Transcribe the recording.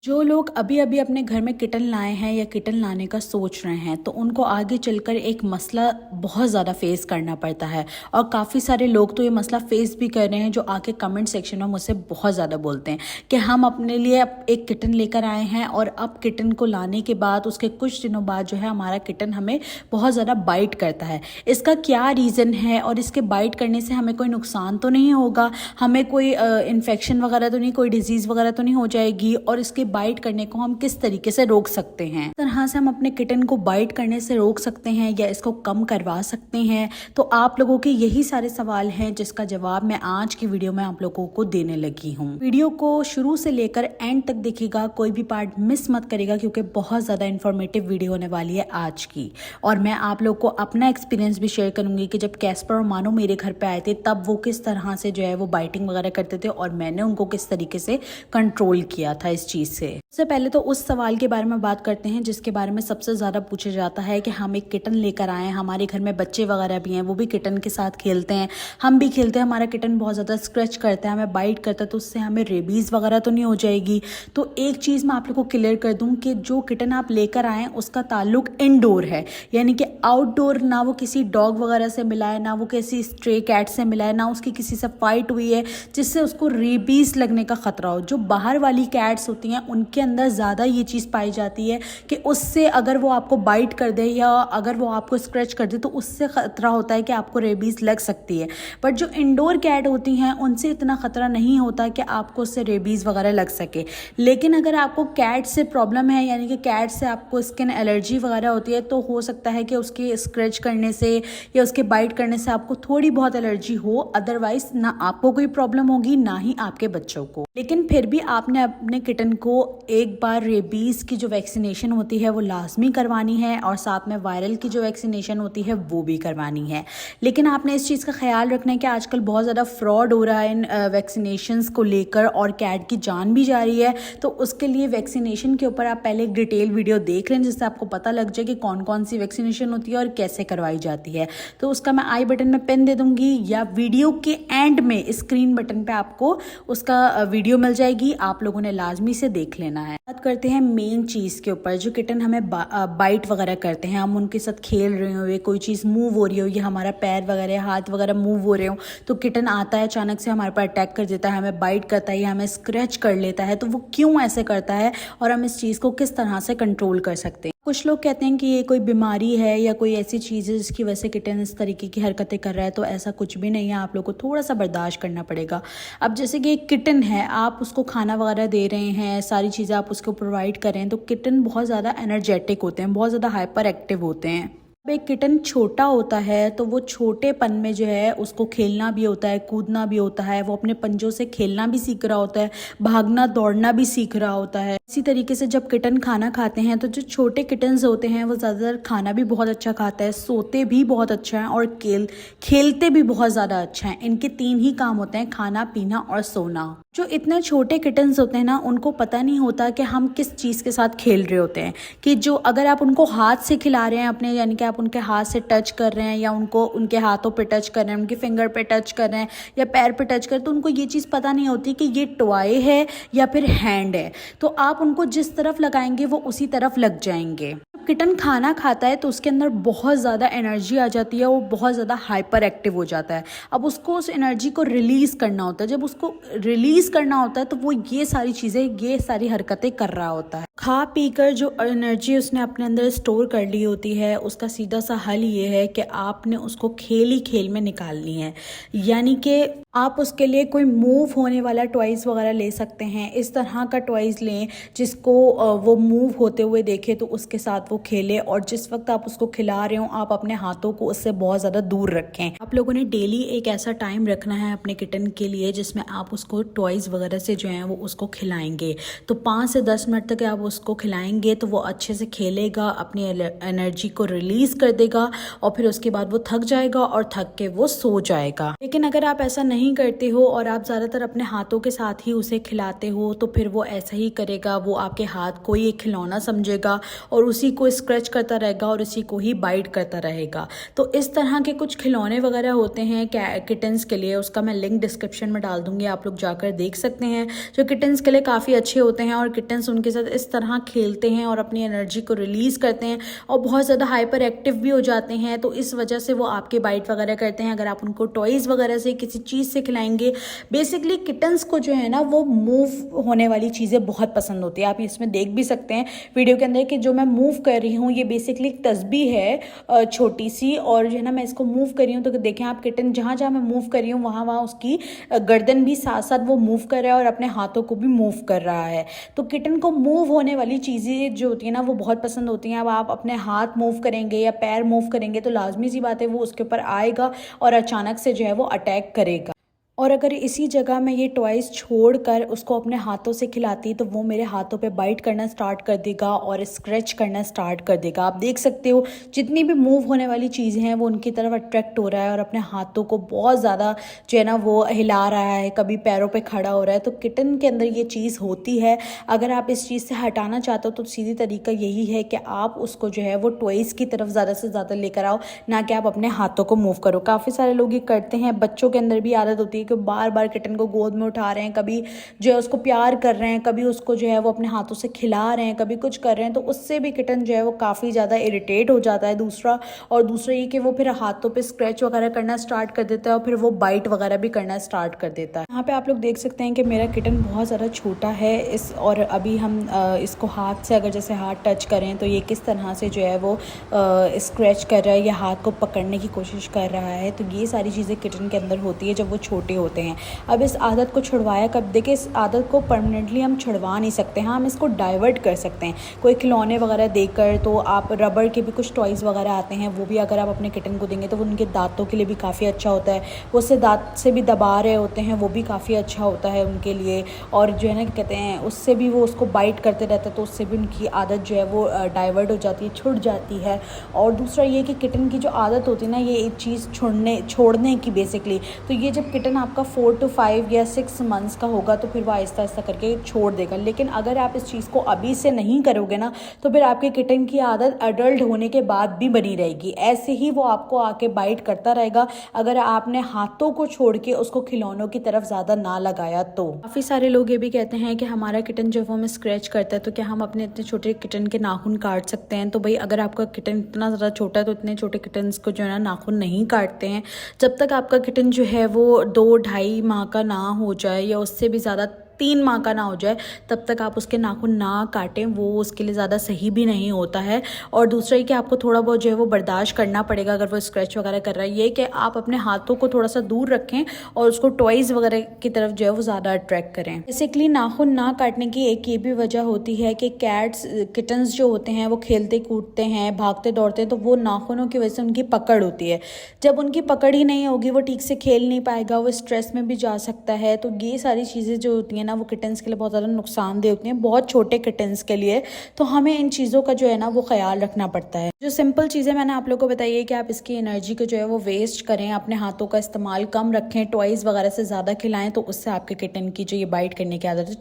जो लोग अभी अभी अपने घर में किटन लाए हैं या किटन लाने का सोच रहे हैं तो उनको आगे चलकर एक मसला बहुत ज़्यादा फेस करना पड़ता है। और काफ़ी सारे लोग तो ये मसला फेस भी कर रहे हैं, जो आके कमेंट सेक्शन में मुझसे बहुत ज़्यादा बोलते हैं कि हम अपने लिए अब एक किटन लेकर आए हैं और अब किटन को लाने के बाद उसके कुछ दिनों बाद जो है हमारा किटन हमें बहुत ज़्यादा बाइट करता है। इसका क्या रीज़न है और इसके बाइट करने से हमें कोई नुकसान तो नहीं होगा, हमें कोई इन्फेक्शन वगैरह तो नहीं, कोई डिजीज़ वगैरह तो नहीं हो जाएगी, और इसके बाइट करने को हम किस तरीके से रोक सकते हैं। इस तरह से हम अपने किटन को बाइट करने से रोक सकते हैं या इसको कम करवा सकते हैं। तो आप लोगों के यही सारे सवाल हैं जिसका जवाब मैं आज की वीडियो में आप लोगों को देने लगी हूँ। वीडियो को शुरू से लेकर एंड तक देखिएगा, कोई भी पार्ट मिस मत करेगा क्योंकि बहुत ज़्यादा इन्फॉर्मेटिव वीडियो होने वाली है आज की। और मैं आप लोग को अपना एक्सपीरियंस भी शेयर करूंगी कि जब कैस्पर और मानो मेरे घर पे आए थे तब वो किस तरह से जो है वो बाइटिंग वगैरह करते थे और मैंने उनको किस तरीके से कंट्रोल किया था इस चीज़ से। सबसे पहले तो उस सवाल के बारे में बात करते हैं जिसके बारे में सबसे ज़्यादा पूछा जाता है कि हम एक किटन लेकर आए हैं, हमारे घर में बच्चे वगैरह भी हैं, वो भी किटन के साथ खेलते हैं, हम भी खेलते हैं, हमारा किटन बहुत ज़्यादा स्क्रैच करता है, हमें बाइट करता है, तो उससे हमें रेबीज़ वगैरह तो नहीं हो जाएगी। तो एक चीज़ मैं आप लोग को क्लियर कर दूँ कि जो किटन आप लेकर आएँ उसका ताल्लुक इनडोर है, यानी कि आउटडोर ना वो किसी डॉग वगैरह से मिला है, ना वो किसी स्ट्रे कैट से मिला है, ना उसकी किसी से फाइट हुई है जिससे उसको रेबीज़ लगने का खतरा हो। जो बाहर वाली कैट्स होती हैं उनके अंदर ज़्यादा ये चीज़ पाई जाती है कि उससे अगर वो आपको बाइट कर दे या अगर वो आपको स्क्रैच कर दे तो उससे ख़तरा होता है कि आपको रेबीज़ लग सकती है। बट जो इंडोर कैट होती हैं उनसे इतना ख़तरा नहीं होता कि आपको उससे रेबीज़ वगैरह लग सके। लेकिन अगर आपको कैट से प्रॉब्लम है, यानी कि कैट से आपको स्किन एलर्जी वगैरह होती है, तो हो सकता है कि उसके स्क्रैच करने से या उसके बाइट करने से आपको थोड़ी बहुत एलर्जी हो। अदरवाइज ना आपको कोई प्रॉब्लम होगी ना ही आपके बच्चों को। लेकिन फिर भी आपने अपने किटन को एक बार रेबीज़ की जो वैक्सीनेशन होती है वो लाजमी करवानी है और साथ में वायरल की जो वैक्सीनेशन होती है वो भी करवानी है। लेकिन आपने इस चीज़ का ख्याल रखना है कि आजकल बहुत ज़्यादा फ्रॉड हो रहा है इन वैक्सीनेशंस को लेकर और कैट की जान भी जा रही है। तो उसके लिए वैक्सीनेशन के ऊपर आप पहले एक डिटेल वीडियो देख लें जिससे आपको पता लग जाए कि कौन कौन सी वैक्सीनेशन होती है और कैसे करवाई जाती है। तो उसका मैं आई बटन में पिन दे दूँगी या वीडियो के एंड में स्क्रीन बटन पर आपको उसका वीडियो मिल जाएगी, आप लोगों ने लाजमी से देख लेना है। बात करते हैं मेन चीज़ के ऊपर। जो किटन हमें बाइट वगैरह करते हैं, हम उनके साथ खेल रहे हो, कोई चीज़ मूव हो रही हो या हमारा पैर वगैरह हाथ वगैरह मूव हो रहे हो तो किटन आता है अचानक से हमारे पर अटैक कर देता है, हमें बाइट करता है या हमें स्क्रैच कर लेता है। तो वो क्यों ऐसे करता है और हम इस चीज़ को किस तरह से कंट्रोल कर सकते हैं। कुछ लोग कहते हैं कि ये कोई बीमारी है या कोई ऐसी चीज़ है जिसकी वजह से किटन इस तरीके की हरकतें कर रहा है, तो ऐसा कुछ भी नहीं है। आप लोग को थोड़ा सा बर्दाश्त करना पड़ेगा। अब जैसे कि एक किटन है, आप उसको खाना वगैरह दे रहे हैं, सारी चीज़ें आप उसको प्रोवाइड कर रहे हैं, तो किटन बहुत ज़्यादा एनर्जेटिक होते हैं, बहुत ज़्यादा हाइपर एक्टिव होते हैं। अब एक किटन छोटा होता है तो वो छोटेपन में जो है उसको खेलना भी होता है, कूदना भी होता है, वो अपने पंजों से खेलना भी सीख रहा होता है, भागना दौड़ना भी सीख रहा होता है। इसी तरीके से जब किटन खाना खाते हैं तो जो छोटे किटन्स होते हैं वो ज़्यादातर खाना भी बहुत अच्छा खाता है, सोते भी बहुत अच्छा है और खेलते भी बहुत ज़्यादा अच्छा है। इनके 3 ही काम होते हैं, खाना पीना और सोना। जो इतने छोटे किटन्स होते हैं ना उनको पता नहीं होता कि हम किस चीज़ के साथ खेल रहे होते हैं। कि जो अगर आप उनको हाथ से खिला रहे हैं अपने, यानी कि आप उनके हाथ से टच कर रहे हैं या उनको उनके हाथों पे टच कर रहे हैं, उनके फिंगर पे टच कर रहे हैं या पैर पे टच कर रहे हैं, तो उनको ये चीज़ पता नहीं होती कि ये टॉय है या फिर हैंड है। तो आप उनको जिस तरफ लगाएंगे वो उसी तरफ लग जाएंगे। किटन खाना खाता है तो उसके अंदर बहुत ज़्यादा एनर्जी आ जाती है, वो बहुत ज़्यादा हाइपर एक्टिव हो जाता है। अब उसको उस एनर्जी को रिलीज़ करना होता है। जब उसको रिलीज़ करना होता है तो वो ये सारी चीज़ें, ये सारी हरकतें कर रहा होता है। खा पी कर जो एनर्जी उसने अपने अंदर स्टोर कर ली होती है उसका सीधा सा हल ये है कि आपने उसको खेल ही खेल में निकालनी है। यानी कि आप उसके लिए कोई मूव होने वाला टॉयज़ वगैरह ले सकते हैं। इस तरह का टॉयज़ लें जिसको वो मूव होते हुए देखे तो उसके साथ वो खेले, और जिस वक्त आप उसको खिला रहे हो आप अपने हाथों को उससे बहुत ज़्यादा दूर रखें। आप लोगों ने डेली एक ऐसा टाइम रखना है अपने किटन के लिए जिसमें आप उसको टॉयज़ वगैरह से जो है वो उसको खिलाएंगे। तो 5 से 10 मिनट तक आप उसको खिलाएंगे तो वो अच्छे से खेलेगा, अपनी एनर्जी को रिलीज़ कर देगा और फिर उसके बाद वो थक जाएगा और थक के वो सो जाएगा। लेकिन अगर आप ऐसा नहीं नहीं करते हो और आप ज़्यादातर अपने हाथों के साथ ही उसे खिलाते हो तो फिर वो ऐसा ही करेगा, वो आपके हाथ को ही एक खिलौना समझेगा और उसी को स्क्रैच करता रहेगा और उसी को ही बाइट करता रहेगा। तो इस तरह के कुछ खिलौने वगैरह होते हैं किटन्स के लिए, उसका मैं लिंक डिस्क्रिप्शन में डाल दूंगी, आप लोग जाकर देख सकते हैं, जो किटन्स के लिए काफ़ी अच्छे होते हैं और किटन्स उनके साथ इस तरह खेलते हैं और अपनी एनर्जी को रिलीज़ करते हैं और बहुत ज़्यादा हाइपर एक्टिव भी हो जाते हैं। तो इस वजह से वो आपके बाइट वगैरह करते हैं। अगर आप उनको टॉयज़ वगैरह से किसी चीज़ से खिलाएंगे, बेसिकली किटन्स को जो है ना वो मूव होने वाली चीज़ें बहुत पसंद होती है। आप इसमें देख भी सकते हैं वीडियो के अंदर कि जो मैं मूव कर रही हूँ ये बेसिकली एक तस्बीह है छोटी सी, और जो है ना मैं इसको मूव कर रही हूँ तो देखें आप, किटन जहाँ जहाँ मैं मूव कर रही हूँ वहाँ वहाँ उसकी गर्दन भी साथ साथ वो मूव कर रहा है और अपने हाथों को भी मूव कर रहा है। तो किटन को मूव होने वाली चीज़ें जो होती है ना वो बहुत पसंद होती हैं। अब आप अपने हाथ मूव करेंगे या पैर मूव करेंगे तो लाजमी सी बात है वो उसके ऊपर आएगा और अचानक से जो है वो अटैक करेगा। और अगर इसी जगह मैं ये टॉयज़ छोड़कर उसको अपने हाथों से खिलाती तो वो मेरे हाथों पे बाइट करना स्टार्ट कर देगा और स्क्रैच करना स्टार्ट कर देगा। आप देख सकते हो जितनी भी मूव होने वाली चीज़ें हैं वो उनकी तरफ अट्रैक्ट हो रहा है और अपने हाथों को बहुत ज़्यादा जो है ना वो हिला रहा है, कभी पैरों पे खड़ा हो रहा है। तो किटन के अंदर ये चीज़ होती है। अगर आप इस चीज़ से हटाना चाहते हो तो सीधी तरीका यही है कि आप उसको जो है वो टॉयज़ की तरफ ज़्यादा से ज़्यादा लेकर आओ, ना कि आप अपने हाथों को मूव करो। काफ़ी सारे लोग ये करते हैं, बच्चों के अंदर भी आदत होती है कि बार बार किटन को गोद में उठा रहे हैं, कभी जो है उसको प्यार कर रहे हैं, कभी उसको जो है वो अपने हाथों से खिला रहे हैं, कभी कुछ कर रहे हैं, तो उससे भी किटन जो है वो काफ़ी ज़्यादा इरिटेट हो जाता है। दूसरा ये कि वो फिर हाथों पे स्क्रैच वगैरह करना स्टार्ट कर देता है और फिर वो बाइट वगैरह भी करना स्टार्ट कर देता है। यहाँ पे आप लोग देख सकते हैं कि मेरा किटन बहुत ज़्यादा छोटा है और अभी हम इसको हाथ से अगर जैसे हाथ टच करें तो ये किस तरह से जो है वो स्क्रैच कर रहा है या हाथ को पकड़ने की कोशिश कर रहा है। तो ये सारी चीज़ें किटन के अंदर होती है जब वो छोटे होते हैं। अब इस आदत को छुड़वाया कब, देखिए इस आदत को परमानेंटली हम छुड़वा नहीं सकते। हाँ, हम इसको डाइवर्ट कर सकते हैं कोई खिलौने वगैरह देकर। तो आप रबड़ के भी कुछ टॉयज़ वगैरह आते हैं, वो भी अगर आप अपने किटन को देंगे तो वो उनके दांतों के लिए भी काफ़ी अच्छा होता है। वो उससे दांत से भी दबा रहे होते हैं, वो भी काफ़ी अच्छा होता है उनके लिए। और जो है ना कहते हैं उससे भी वो उसको बाइट करते रहते हैं तो उससे भी उनकी आदत जो है वो डाइवर्ट हो जाती है, छूट जाती है। और दूसरा ये कि किटन की जो आदत होती है ना ये एक चीज़ छोड़ने की बेसिकली, तो ये जब किटन आपका 4 to 5 या 6 मंथ्स का होगा तो फिर वो आहिस्ता आहिस्ता करके छोड़ देगा। लेकिन अगर आप इस चीज़ को अभी से नहीं करोगे ना तो फिर आपके किटन की आदत अडल्ट होने के बाद भी बनी रहेगी। ऐसे ही वो आपको आके बाइट करता रहेगा अगर आपने हाथों को छोड़ के उसको खिलौनों की तरफ ज़्यादा ना लगाया तो। काफ़ी सारे लोग ये भी कहते हैं कि हमारा किटन जब वो हमें स्क्रैच करता है तो क्या हम अपने इतने छोटे किटन के नाखून काट सकते हैं? तो भाई अगर आपका किटन इतना ज़्यादा छोटा है तो इतने छोटे किटन्स को जो है ना नाखून नहीं काटते हैं। जब तक आपका किटन जो है वो 2-2.5 माह का ना हो जाए या उससे भी ज़्यादा 3 माह का ना हो जाए तब तक आप उसके नाखून ना काटें, वो उसके लिए ज़्यादा सही भी नहीं होता है। और दूसरा ये कि आपको थोड़ा बहुत जो है वो बर्दाश्त करना पड़ेगा अगर वो स्क्रैच वगैरह कर रहा है। ये कि आप अपने हाथों को थोड़ा सा दूर रखें और उसको टॉयज़ वगैरह की तरफ जो है वो ज़्यादा अट्रैक्ट करें। बेसिकली नाखून ना काटने की एक ये भी वजह होती है कि किटन्स जो होते हैं वो खेलते कूदते हैं, भागते दौड़ते हैं, तो वो नाखूनों की वजह से उनकी पकड़ होती है। जब उनकी पकड़ ही नहीं होगी वो ठीक से खेल नहीं पाएगा, वो स्ट्रेस में भी जा सकता है। तो ये सारी चीज़ें जो होती हैं ना वो किटन्स के लिए बहुत ज़्यादा नुकसानदेह होती हैं, बहुत छोटे किटन्स के लिए। तो हमें इन चीज़ों का जो है ना वो ख्याल रखना पड़ता है। जो सिंपल चीज़ें मैंने आप लोगों को बताई है कि आप इसकी एनर्जी को जो है वो वेस्ट करें, अपने हाथों का इस्तेमाल कम रखें, टॉयज़ वगैरह से ज़्यादा खिलाएं, तो उससे आपके किटन की जो ये बाइट करने की आदत है